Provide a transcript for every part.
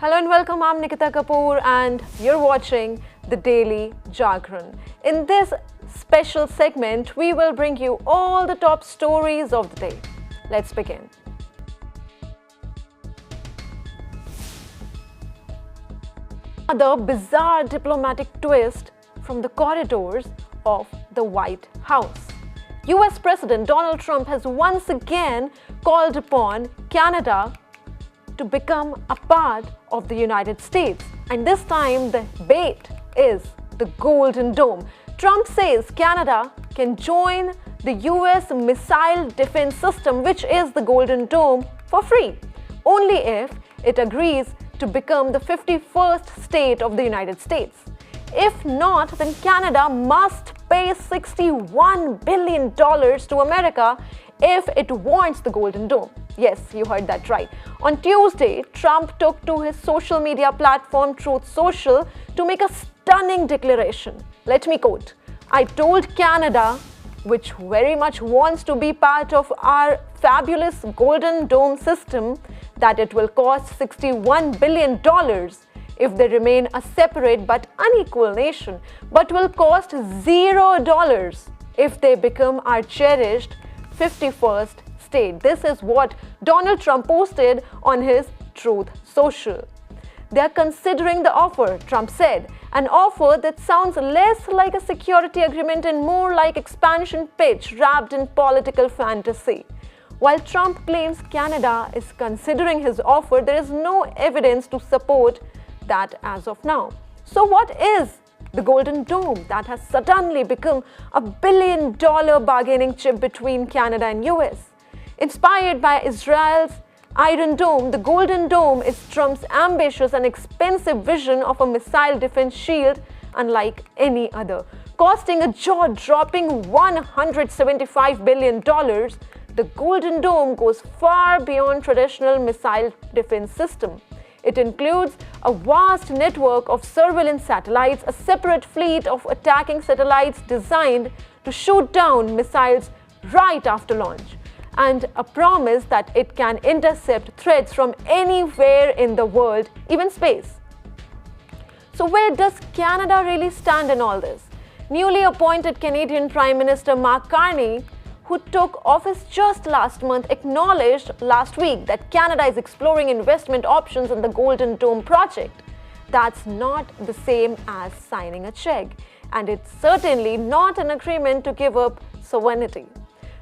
Hello and welcome, I'm Nikita Kapoor and you're watching the Daily Jagran. In this special segment, we will bring you all the top stories of the day. Let's begin. Another bizarre diplomatic twist from the corridors of the White House. US President Donald Trump has once again called upon Canada to become a part of the United States. And this time the bait is the Golden Dome. Trump says Canada can join the US missile defense system, which is the Golden Dome, for free, only if it agrees to become the 51st state of the United States. If not, then Canada must pay $61 billion to America if it wants the Golden Dome. Yes, you heard that right. On Tuesday, Trump took to his social media platform Truth Social to make a stunning declaration. Let me quote, "I told Canada, which very much wants to be part of our fabulous Golden Dome system, that it will cost $61 billion if they remain a separate but unequal nation, but will cost $0 if they become our cherished 51st state." This is what Donald Trump posted on his Truth Social. They are considering the offer, Trump said, an offer that sounds less like a security agreement and more like expansion pitch wrapped in political fantasy. While Trump claims Canada is considering his offer, there is no evidence to support that as of now. So what is the Golden Dome that has suddenly become a billion-dollar bargaining chip between Canada and US? Inspired by Israel's Iron Dome, the Golden Dome is Trump's ambitious and expensive vision of a missile defense shield unlike any other. Costing a jaw-dropping $175 billion, the Golden Dome goes far beyond traditional missile defense system. It includes a vast network of surveillance satellites, a separate fleet of attacking satellites designed to shoot down missiles right after launch, and a promise that it can intercept threats from anywhere in the world, even space. So where does Canada really stand in all this? Newly appointed Canadian Prime Minister Mark Carney, who took office just last month, acknowledged last week that Canada is exploring investment options in the Golden Dome project. That's not the same as signing a check, and it's certainly not an agreement to give up sovereignty.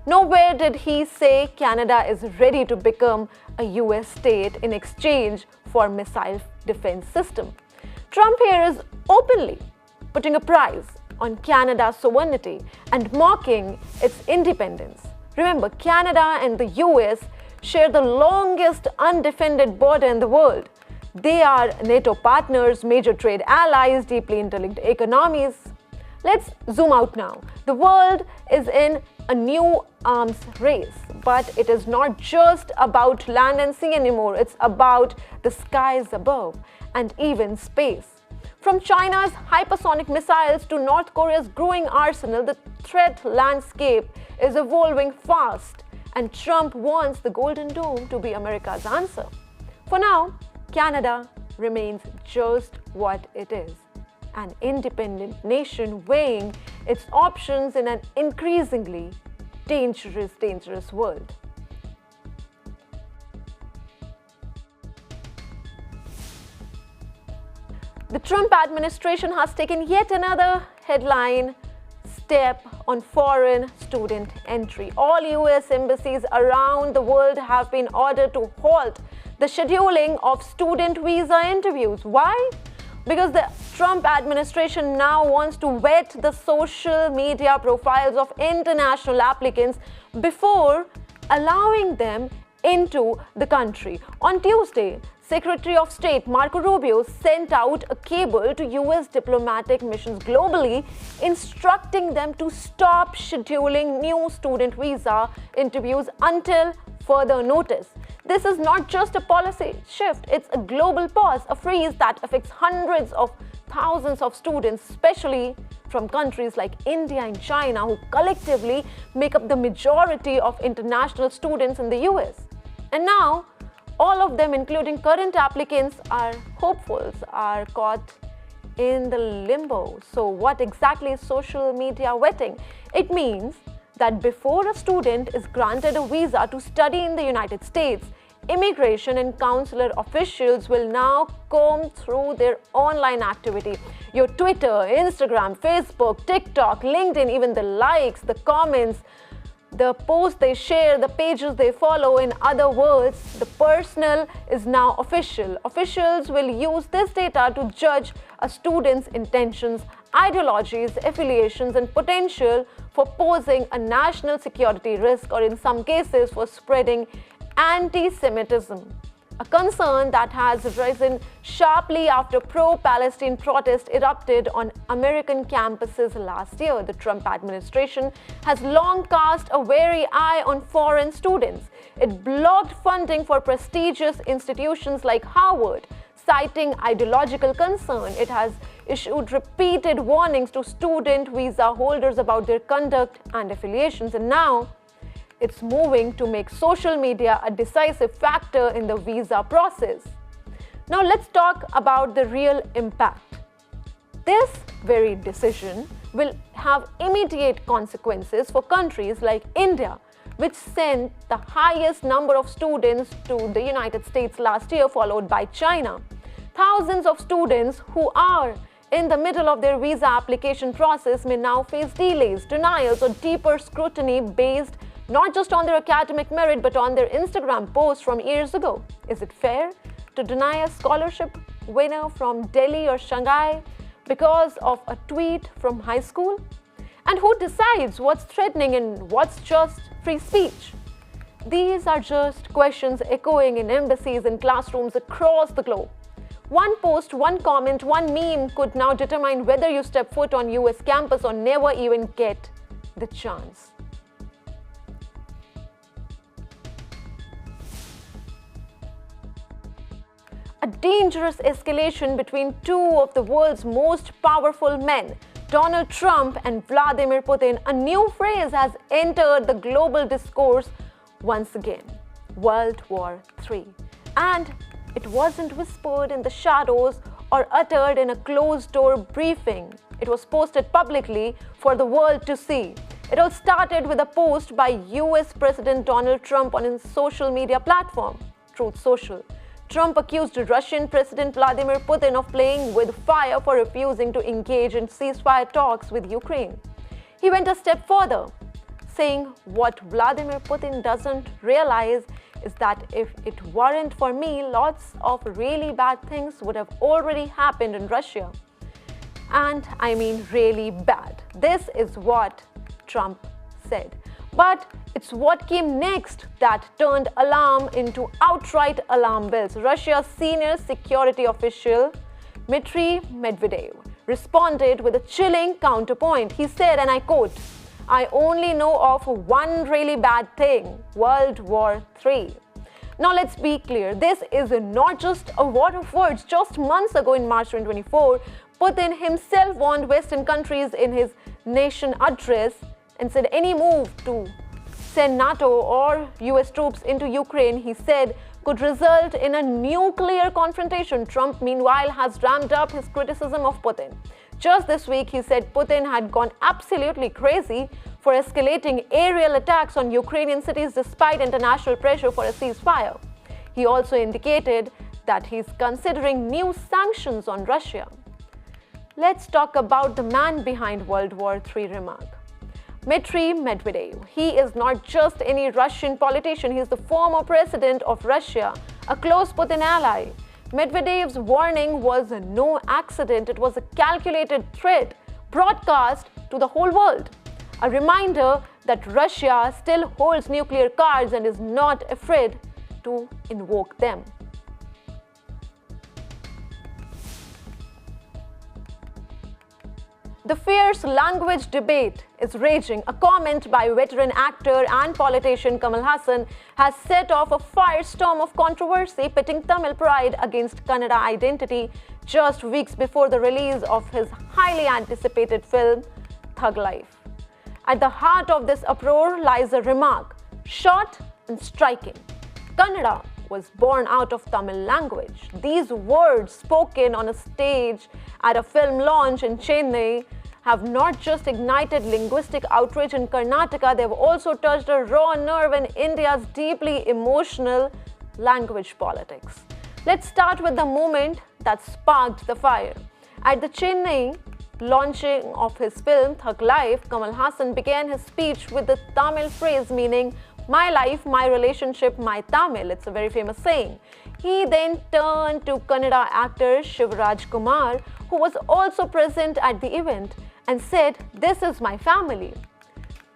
Nowhere did he say Canada is ready to become a US state in exchange for missile defense system. Trump here is openly putting a price on Canada's sovereignty and mocking its independence. Remember, Canada and the US share the longest undefended border in the world. They are NATO partners, major trade allies, deeply interlinked economies. Let's zoom out now. The world is in a new arms race, but it is not just about land and sea anymore. It's about the skies above and even space. From China's hypersonic missiles to North Korea's growing arsenal, the threat landscape is evolving fast, and Trump wants the Golden Dome to be America's answer. For now, Canada remains just what it is, an independent nation weighing its options in an increasingly dangerous world. The Trump administration has taken yet another headline step on foreign student entry. All US embassies around the world have been ordered to halt the scheduling of student visa interviews. Why? Because the Trump administration now wants to vet the social media profiles of international applicants before allowing them into the country. On Tuesday, Secretary of State Marco Rubio sent out a cable to US diplomatic missions globally, instructing them to stop scheduling new student visa interviews until further notice. This is not just a policy shift, it's a global pause, a freeze that affects hundreds of thousands of students, especially from countries like India and China, who collectively make up the majority of international students in the US. And now, All of them, including current applicants, are hopefuls, are caught in the limbo. So what exactly is social media vetting? It means that before a student is granted a visa to study in the United States, immigration and consular officials will now comb through their online activity. Your Twitter, Instagram, Facebook, TikTok, LinkedIn, even the likes, the comments, the posts they share, the pages they follow. In other words, the personal is now official. Officials will use this data to judge a student's intentions, ideologies, affiliations, and potential for posing a national security risk, or in some cases for spreading anti-Semitism. A concern that has risen sharply after pro-Palestine protests erupted on American campuses last year. The Trump administration has long cast a wary eye on foreign students. It blocked funding for prestigious institutions like Harvard, citing ideological concern. It has issued repeated warnings to student visa holders about their conduct and affiliations, and now it's moving to make social media a decisive factor in the visa process. Now let's talk about the real impact. This very decision will have immediate consequences for countries like India, which sent the highest number of students to the United States last year, followed by China. Thousands of students who are in the middle of their visa application process may now face delays, denials, or deeper scrutiny based not just on their academic merit but on their Instagram posts from years ago. Is it fair to deny a scholarship winner from Delhi or Shanghai because of a tweet from high school? And who decides what's threatening and what's just free speech? These are just questions echoing in embassies and classrooms across the globe. One post, one comment, one meme could now determine whether you step foot on US campus or never even get the chance. A dangerous escalation between two of the world's most powerful men, Donald Trump and Vladimir Putin. A new phrase has entered the global discourse once again: World War III. And it wasn't whispered in the shadows or uttered in a closed-door briefing. It was posted publicly for the world to see. It all started with a post by US President Donald Trump on his social media platform, Truth Social. Trump accused Russian President Vladimir Putin of playing with fire for refusing to engage in ceasefire talks with Ukraine. He went a step further, saying what Vladimir Putin doesn't realize is that if it weren't for me, lots of really bad things would have already happened in Russia. And I mean really bad. This is what Trump said. But it's what came next that turned alarm into outright alarm bells. Russia's senior security official, Dmitry Medvedev, responded with a chilling counterpoint. He said, and I quote, "I only know of one really bad thing, World War III." Now let's be clear, this is not just a war of words. Just months ago in March 2024, Putin himself warned Western countries in his nation address and said any move to send NATO or US troops into Ukraine, he said, could result in a nuclear confrontation. Trump, meanwhile, has ramped up his criticism of Putin. Just this week, he said Putin had gone absolutely crazy for escalating aerial attacks on Ukrainian cities despite international pressure for a ceasefire. He also indicated that he's considering new sanctions on Russia. Let's talk about the man behind World War III remark. Dmitry Medvedev. He is not just any Russian politician, he is the former president of Russia, a close Putin ally. Medvedev's warning was no accident, it was a calculated threat broadcast to the whole world. A reminder that Russia still holds nuclear cards and is not afraid to invoke them. The fierce language debate is raging. A comment by veteran actor and politician Kamal Haasan has set off a firestorm of controversy, pitting Tamil pride against Kannada identity just weeks before the release of his highly anticipated film, Thug Life. At the heart of this uproar lies a remark, short and striking. Kannada was born out of Tamil language. These words spoken on a stage at a film launch in Chennai have not just ignited linguistic outrage in Karnataka, they've also touched a raw nerve in India's deeply emotional language politics. Let's start with the moment that sparked the fire. At the Chennai launching of his film Thug Life, Kamal Haasan began his speech with the Tamil phrase meaning "my life, my relationship, my Tamil." It's a very famous saying. He then turned to Kannada actor Shivraj Kumar, who was also present at the event, and said, "This is my family.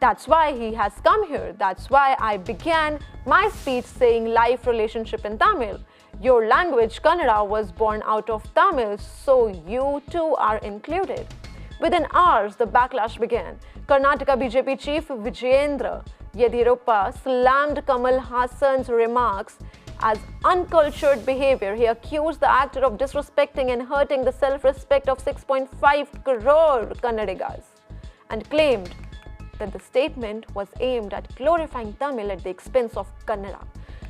That's why he has come here. That's why I began my speech saying life, relationship in Tamil. Your language, Kannada, was born out of Tamil, so you too are included." Within hours, the backlash began. Karnataka BJP chief Vijayendra Yediyurappa slammed Kamal Haasan's remarks as uncultured behavior. He accused the actor of disrespecting and hurting the self-respect of 6.5 crore Kannadigas and claimed that the statement was aimed at glorifying Tamil at the expense of Kannada.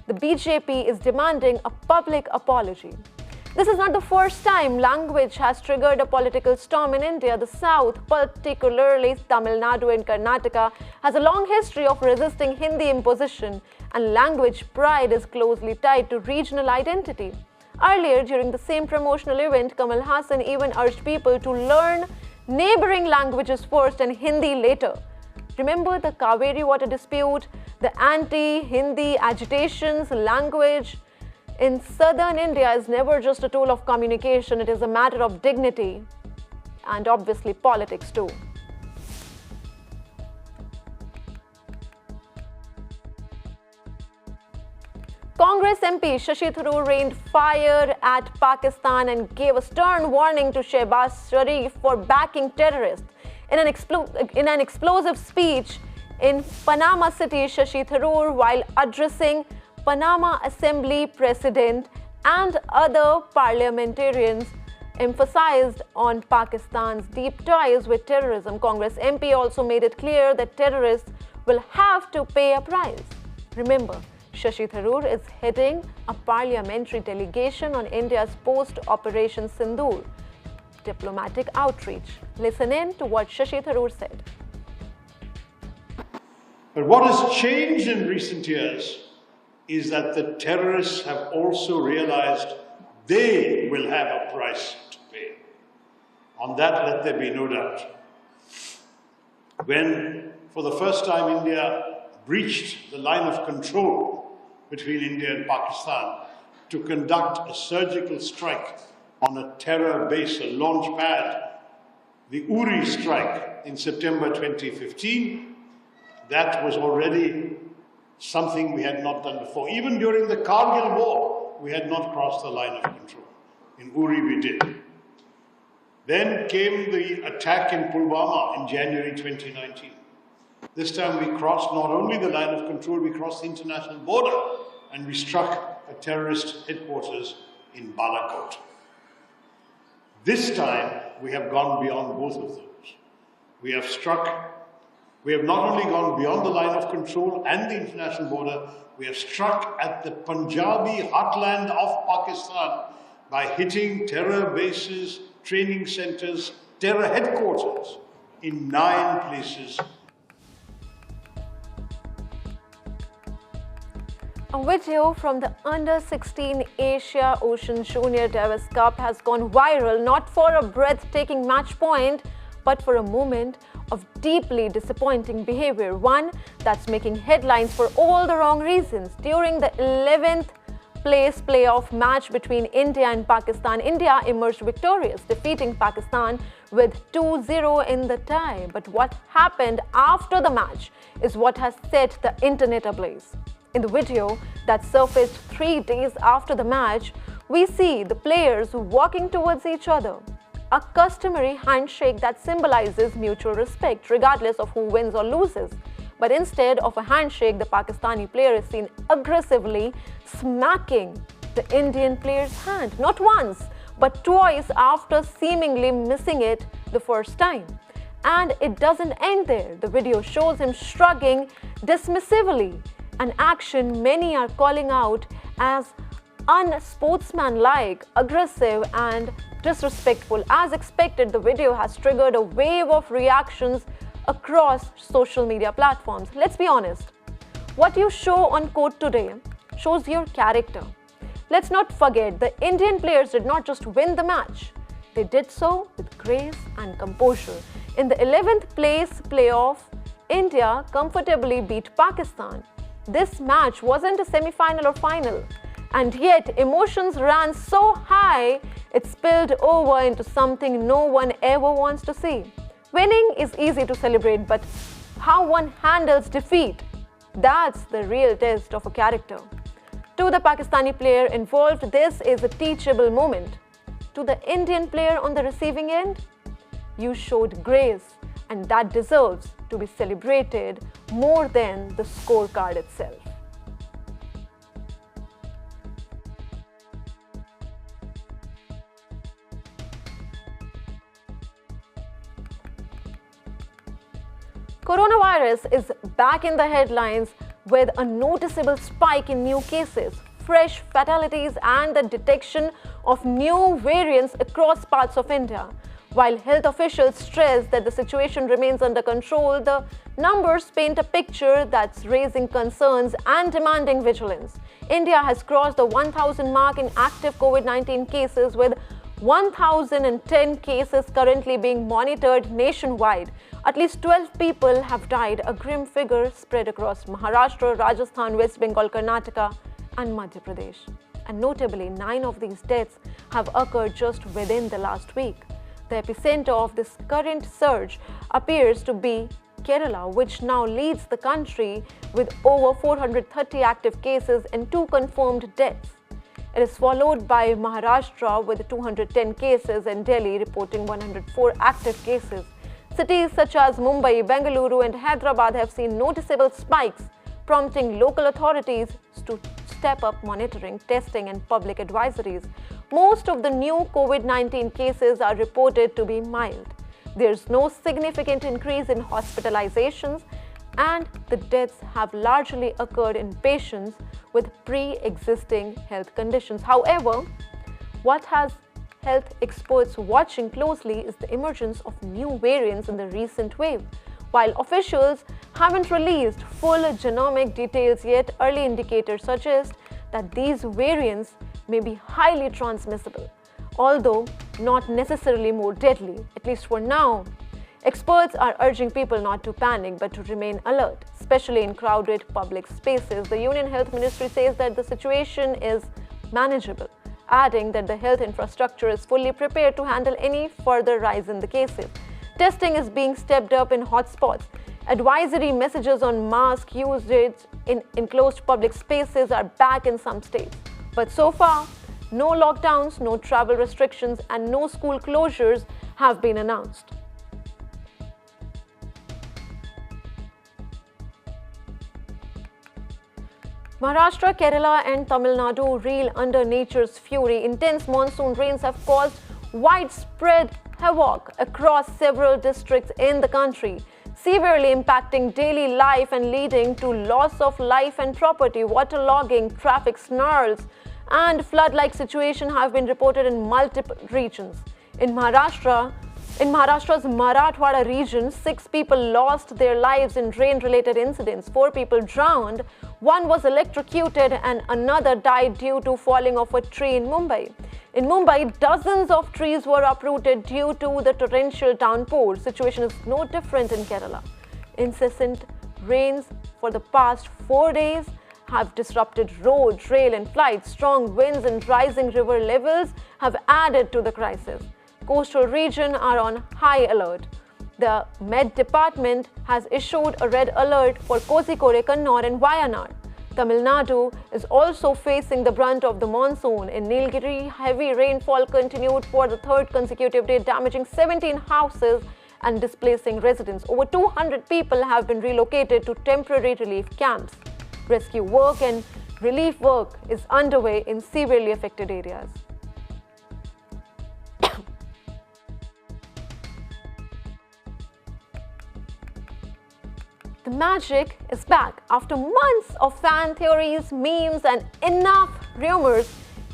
The BJP is demanding a public apology. This is not the first time language has triggered a political storm in India. The South, particularly Tamil Nadu and Karnataka, has a long history of resisting Hindi imposition, and language pride is closely tied to regional identity. Earlier, during the same promotional event, Kamal Haasan even urged people to learn neighboring languages first and Hindi later. Remember the Kaveri water dispute, the anti-Hindi agitations, language in southern India is never just a tool of communication, it is a matter of dignity and obviously politics too. Congress MP Shashi Tharoor rained fire at Pakistan and gave a stern warning to Shehbaz Sharif for backing terrorists. In an explosive speech in Panama City, Shashi Tharoor, while addressing Panama Assembly President and other parliamentarians, emphasized on Pakistan's deep ties with terrorism. Congress MP also made it clear that terrorists will have to pay a price. Remember, Shashi Tharoor is heading a parliamentary delegation on India's post-Operation Sindoor diplomatic outreach. Listen in to what Shashi Tharoor said. But what has changed in recent years is that the terrorists have also realized they will have a price to pay. On that, let there be no doubt. When, for the first time, India breached the line of control between India and Pakistan to conduct a surgical strike on a terror base, a launch pad, the Uri strike in September 2015, that was already something we had not done before. Even during the Kargil war, we had not crossed the line of control. In Uri, we did. Then came the attack in Pulwama in January 2019. This time we crossed not only the line of control, we crossed the international border and we struck a terrorist headquarters in Balakot. This time we have gone beyond both of those. We have not only gone beyond the line of control and the international border, we have struck at the Punjabi heartland of Pakistan by hitting terror bases, training centers, terror headquarters in 9 places. A video from the Under-16 Asia Ocean Junior Davis Cup has gone viral, not for a breathtaking match point, but for a moment of deeply disappointing behavior, one that's making headlines for all the wrong reasons. During the 11th place playoff match between India and Pakistan, India emerged victorious, defeating Pakistan with 2-0 in the tie. But what happened after the match is what has set the internet ablaze. In the video that surfaced 3 days after the match, we see the players walking towards each other, a customary handshake that symbolizes mutual respect regardless of who wins or loses. But instead of a handshake, the Pakistani player is seen aggressively smacking the Indian player's hand, not once, but twice after seemingly missing it the first time. And it doesn't end there. The video shows him shrugging dismissively, an action many are calling out as unsportsmanlike, aggressive and disrespectful. As expected, the video has triggered a wave of reactions across social media platforms. Let's be honest, what you show on court today shows your character. Let's not forget, the Indian players did not just win the match, they did so with grace and composure. In the 11th place playoff, India comfortably beat Pakistan. This match wasn't a semi-final or final, and yet emotions ran so high it spilled over into something no one ever wants to see. Winning is easy to celebrate, but how one handles defeat, that's the real test of a character. To the Pakistani player involved, this is a teachable moment. To the Indian player on the receiving end, you showed grace, and that deserves to be celebrated more than the scorecard itself. Coronavirus is back in the headlines with a noticeable spike in new cases, fresh fatalities and the detection of new variants across parts of India. While health officials stress that the situation remains under control, the numbers paint a picture that's raising concerns and demanding vigilance. India has crossed the 1,000 mark in active COVID-19 cases, with 1,010 cases currently being monitored nationwide. At least 12 people have died, a grim figure spread across Maharashtra, Rajasthan, West Bengal, Karnataka and Madhya Pradesh. And notably, 9 of these deaths have occurred just within the last week. The epicenter of this current surge appears to be Kerala, which now leads the country with over 430 active cases and 2 confirmed deaths. It is followed by Maharashtra with 210 cases and Delhi reporting 104 active cases. Cities such as Mumbai, Bengaluru and Hyderabad have seen noticeable spikes, prompting local authorities to step up monitoring, testing and public advisories. Most of the new COVID-19 cases are reported to be mild. There is no significant increase in hospitalizations, and the deaths have largely occurred in patients with pre-existing health conditions. However, what has health experts watching closely is the emergence of new variants in the recent wave. While officials haven't released full genomic details yet, early indicators suggest that these variants may be highly transmissible, although not necessarily more deadly, at least for now. Experts are urging people not to panic but to remain alert, especially in crowded public spaces. The Union Health Ministry says that the situation is manageable, adding that the health infrastructure is fully prepared to handle any further rise in the cases. Testing is being stepped up in hotspots. Advisory messages on mask usage in enclosed public spaces are back in some states. But so far, no lockdowns, no travel restrictions, and no school closures have been announced. Maharashtra, Kerala and Tamil Nadu reel under nature's fury. Intense monsoon rains have caused widespread havoc across several districts in the country, severely impacting daily life and leading to loss of life and property. Waterlogging, traffic snarls and flood-like situations have been reported in multiple regions. In Maharashtra's Marathwada region, 6 people lost their lives in rain-related incidents. 4 people drowned, 1 was electrocuted and another died due to falling off a tree in Mumbai. In Mumbai, dozens of trees were uprooted due to the torrential downpour. Situation is no different in Kerala. Incessant rains for the past 4 days have disrupted roads, rail and flights. Strong winds and rising river levels have added to the crisis. Coastal regions are on high alert. The Met Department has issued a red alert for Kozhikode, Kannur and Wayanad. Tamil Nadu is also facing the brunt of the monsoon. In Nilgiri, heavy rainfall continued for the 3rd consecutive day, damaging 17 houses and displacing residents. Over 200 people have been relocated to temporary relief camps. Rescue work and relief work is underway in severely affected areas. The magic is back. After months of fan theories, memes, and enough rumors,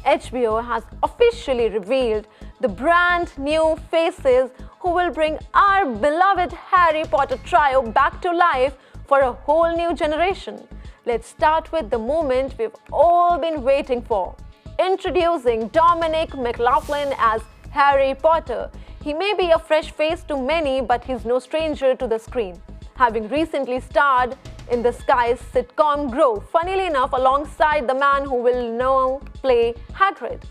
HBO has officially revealed the brand new faces who will bring our beloved Harry Potter trio back to life for a whole new generation. Let's start with the moment we've all been waiting for. Introducing Dominic McLaughlin as Harry Potter. He may be a fresh face to many, but he's no stranger to the screen, having recently starred in the Sky's sitcom Grow, funnily enough alongside the man who will now play Hagrid.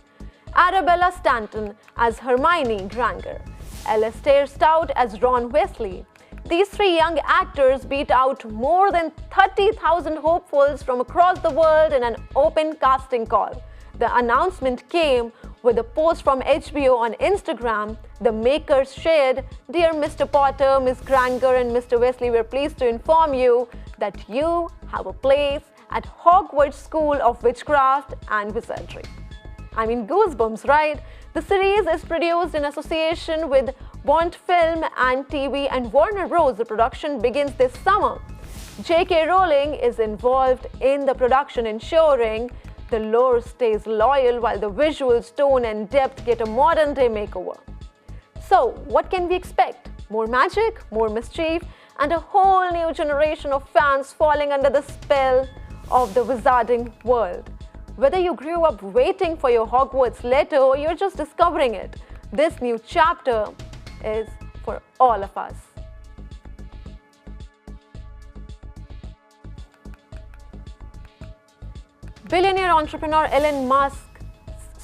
Arabella Stanton as Hermione Granger, Alastair Stout as Ron Weasley. These three young actors beat out more than 30,000 hopefuls from across the world in an open casting call. The announcement came with a post from HBO on Instagram. The makers shared, "Dear Mr. Potter, Miss Granger and Mr. Weasley, we're pleased to inform you that you have a place at Hogwarts School of Witchcraft and Wizardry." I mean, goosebumps, right? The series is produced in association with Bond Film and TV and Warner Bros. The production begins this summer. J.K. Rowling is involved in the production, ensuring the lore stays loyal while the visuals, tone and depth get a modern-day makeover. So, what can we expect? More magic, more mischief, and a whole new generation of fans falling under the spell of the wizarding world. Whether you grew up waiting for your Hogwarts letter or you're just discovering it, this new chapter is for all of us. Billionaire entrepreneur Elon Musk's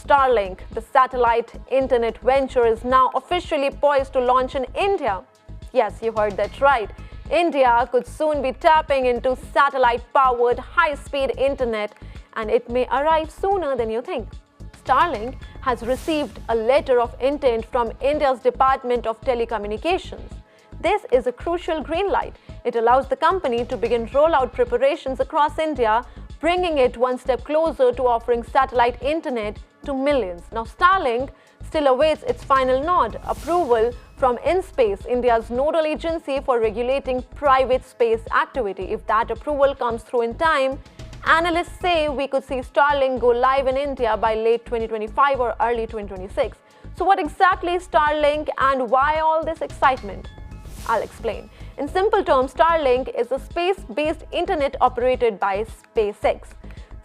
Starlink, the satellite internet venture, is now officially poised to launch in India. Yes, you heard that right. India could soon be tapping into satellite-powered high-speed internet, and it may arrive sooner than you think. Starlink has received a letter of intent from India's Department of Telecommunications. This is a crucial green light. It allows the company to begin rollout preparations across India, bringing it one step closer to offering satellite internet to millions. Now, Starlink still awaits its final nod, approval from InSpace, India's nodal agency for regulating private space activity. If that approval comes through in time, analysts say we could see Starlink go live in India by late 2025 or early 2026. So what exactly is Starlink and why all this excitement? I'll explain. In simple terms, Starlink is a space-based internet operated by SpaceX.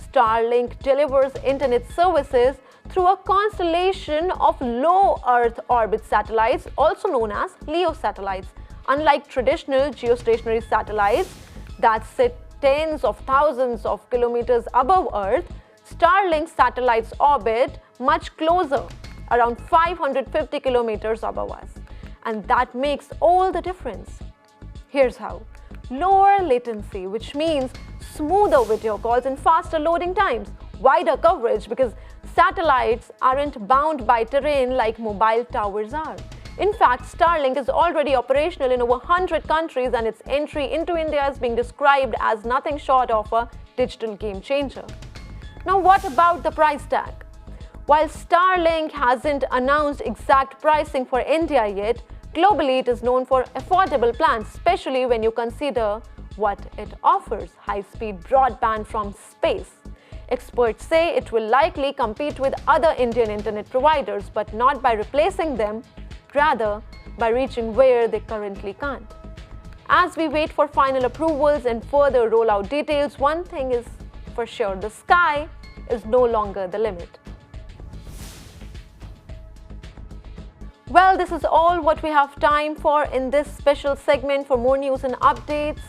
Starlink delivers internet services through a constellation of low Earth orbit satellites, also known as LEO satellites. Unlike traditional geostationary satellites that sit tens of thousands of kilometers above Earth, Starlink satellites orbit much closer, around 550 kilometers above us. And that makes all the difference. Here's how. Lower latency, which means smoother video calls and faster loading times. Wider coverage, because satellites aren't bound by terrain like mobile towers are. In fact, Starlink is already operational in over 100 countries, and its entry into India is being described as nothing short of a digital game changer. Now, what about the price tag? While Starlink hasn't announced exact pricing for India yet, globally it is known for affordable plans, especially when you consider what it offers: high-speed broadband from space. Experts say it will likely compete with other Indian internet providers, but not by replacing them, rather by reaching where they currently can't. As we wait for final approvals and further rollout details, one thing is for sure: the sky is no longer the limit. Well, this is all what we have time for in this special segment. For more news and updates,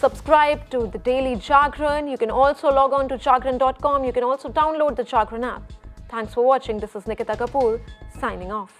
subscribe to the Daily Jagran. You can also log on to jagran.com. You can also download the Jagran app. Thanks for watching. This is Nikita Kapoor signing off.